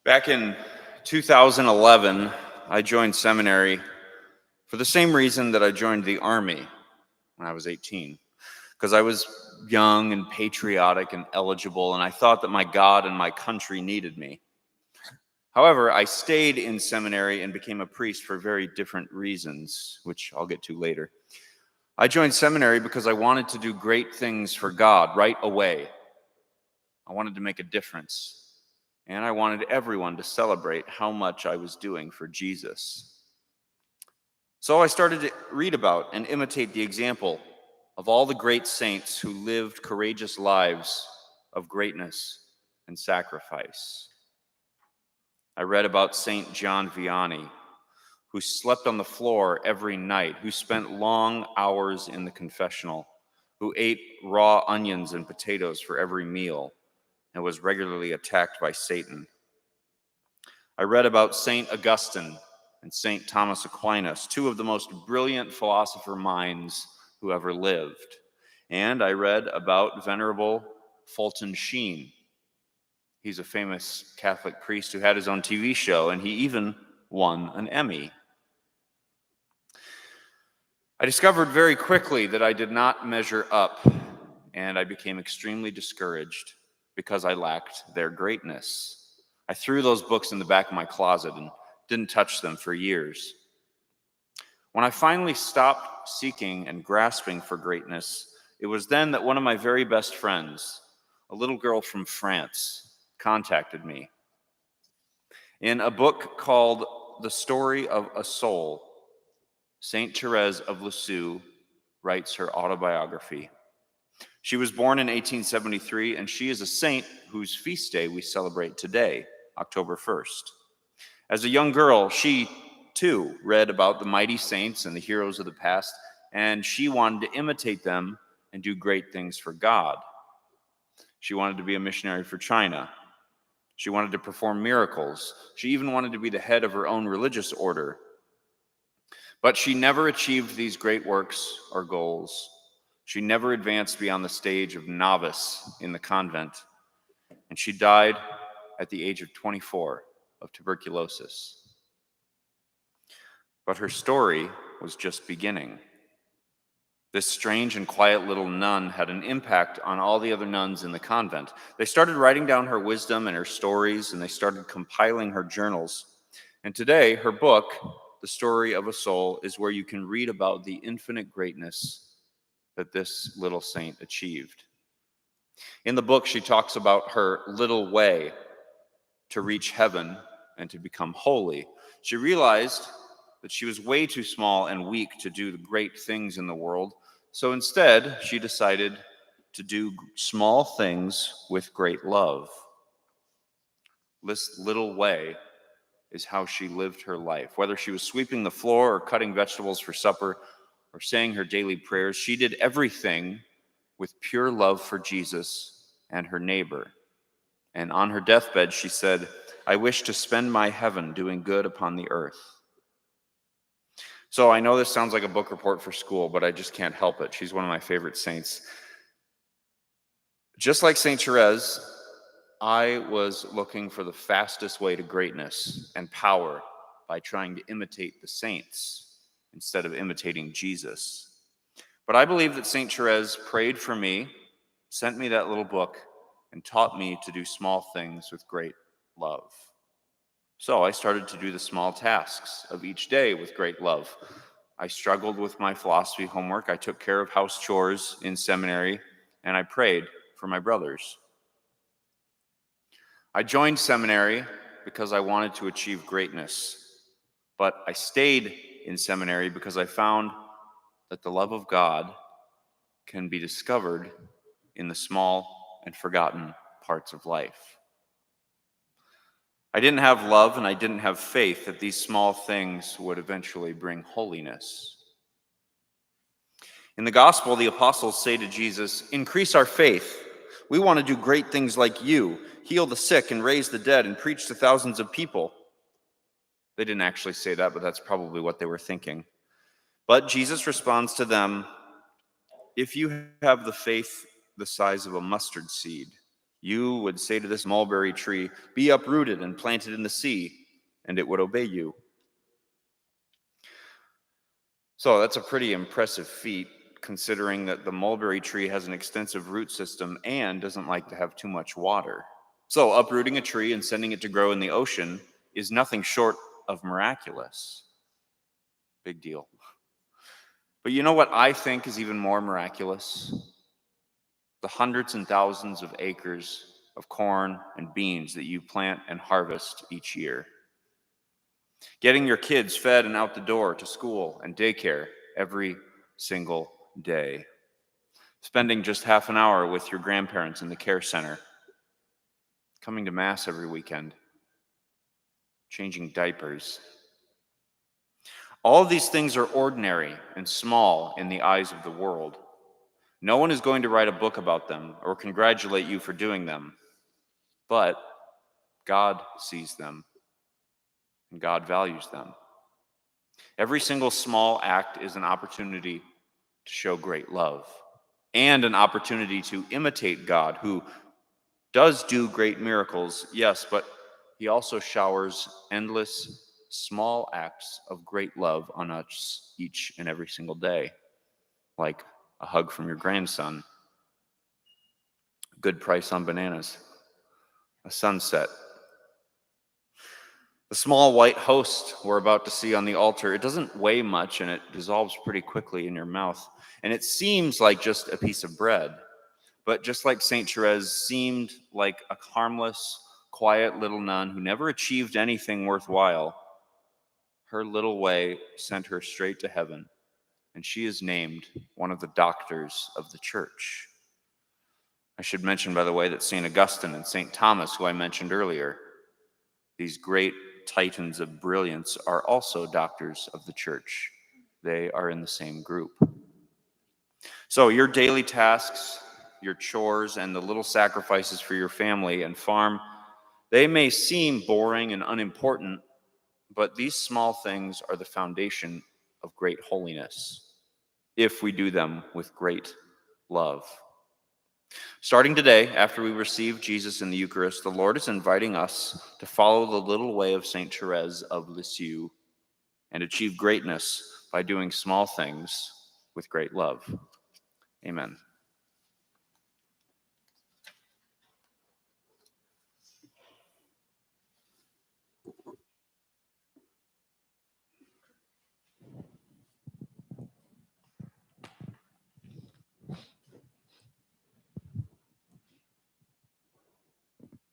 Back in 2011, I joined seminary for the same reason that I joined the Army when I was 18, because I was young and patriotic and eligible, and I thought that my God and my country needed me. However, I stayed in seminary and became a priest for very different reasons, which I'll get to later. I joined seminary because I wanted to do great things for God right away. I wanted to make a difference. And I wanted everyone to celebrate how much I was doing for Jesus. So I started to read about and imitate the example of all the great saints who lived courageous lives of greatness and sacrifice. I read about St. John Vianney, who slept on the floor every night, who spent long hours in the confessional, who ate raw onions and potatoes for every meal, and was regularly attacked by Satan. I read about St. Augustine and St. Thomas Aquinas, two of the most brilliant philosopher minds who ever lived. And I read about Venerable Fulton Sheen. He's a famous Catholic priest who had his own TV show, and he even won an Emmy. I discovered very quickly that I did not measure up, and I became extremely discouraged because I lacked their greatness. I threw those books in the back of my closet and didn't touch them for years. When I finally stopped seeking and grasping for greatness, it was then that one of my very best friends, a little girl from France, contacted me. In a book called The Story of a Soul, Saint Therese of Lisieux writes her autobiography. She was born in 1873, and she is a saint whose feast day we celebrate today, October 1st. As a young girl, she, too, read about the mighty saints and the heroes of the past, and she wanted to imitate them and do great things for God. She wanted to be a missionary for China. She wanted to perform miracles. She even wanted to be the head of her own religious order. But she never achieved these great works or goals. She never advanced beyond the stage of novice in the convent, and she died at the age of 24 of tuberculosis. But her story was just beginning. This strange and quiet little nun had an impact on all the other nuns in the convent. They started writing down her wisdom and her stories, and they started compiling her journals. And today, her book, The Story of a Soul, is where you can read about the infinite greatness that this little saint achieved. In the book, she talks about her little way to reach heaven and to become holy. She realized that she was way too small and weak to do the great things in the world. So instead, she decided to do small things with great love. This little way is how she lived her life. Whether she was sweeping the floor or cutting vegetables for supper or saying her daily prayers, she did everything with pure love for Jesus and her neighbor. And on her deathbed, she said, "I wish to spend my heaven doing good upon the earth." So I know this sounds like a book report for school, but I just can't help it. She's one of my favorite saints. Just like Saint Therese, I was looking for the fastest way to greatness and power by trying to imitate the saints instead of imitating Jesus. But I believe that Saint Therese prayed for me, sent me that little book, and taught me to do small things with great love. So I started to do the small tasks of each day with great love. I struggled with my philosophy homework. I took care of house chores in seminary, and I prayed for my brothers. I joined seminary because I wanted to achieve greatness, but I stayed in seminary because I found that the love of God can be discovered in the small and forgotten parts of life. I didn't have love and I didn't have faith that these small things would eventually bring holiness. In the gospel, the apostles say to Jesus, "Increase our faith. We want to do great things like you, heal the sick and raise the dead and preach to thousands of people." They didn't actually say that, but that's probably what they were thinking. But Jesus responds to them, "If you have the faith the size of a mustard seed, You would say to this mulberry tree, "Be uprooted and planted in the sea," and it would obey you. So that's a pretty impressive feat, considering that the mulberry tree has an extensive root system and doesn't like to have too much water. So uprooting a tree and sending it to grow in the ocean is nothing short of miraculous. Big deal. But you know what I think is even more miraculous? The hundreds and thousands of acres of corn and beans that you plant and harvest each year. Getting your kids fed and out the door to school and daycare every single day. Spending just half an hour with your grandparents in the care center. Coming to Mass every weekend. Changing diapers. All of these things are ordinary and small in the eyes of the world. No one is going to write a book about them or congratulate you for doing them. But God sees them, and God values them. Every single small act is an opportunity to show great love and an opportunity to imitate God, who does do great miracles, yes, but he also showers endless small acts of great love on us each and every single day, like a hug from your grandson, a good price on bananas, a sunset. The small white host we're about to see on the altar, it doesn't weigh much and it dissolves pretty quickly in your mouth. And it seems like just a piece of bread. But just like St. Therese seemed like a harmless, quiet little nun who never achieved anything worthwhile, her little way sent her straight to heaven. And she is named one of the doctors of the church. I should mention, by the way, that St. Augustine and St. Thomas, who I mentioned earlier, these great titans of brilliance, are also doctors of the church. They are in the same group. So your daily tasks, your chores, and the little sacrifices for your family and farm, they may seem boring and unimportant, but these small things are the foundation of great holiness if we do them with great love. Starting today, after we receive Jesus in the Eucharist, the Lord is inviting us to follow the little way of St. Therese of Lisieux and achieve greatness by doing small things with great love. Amen.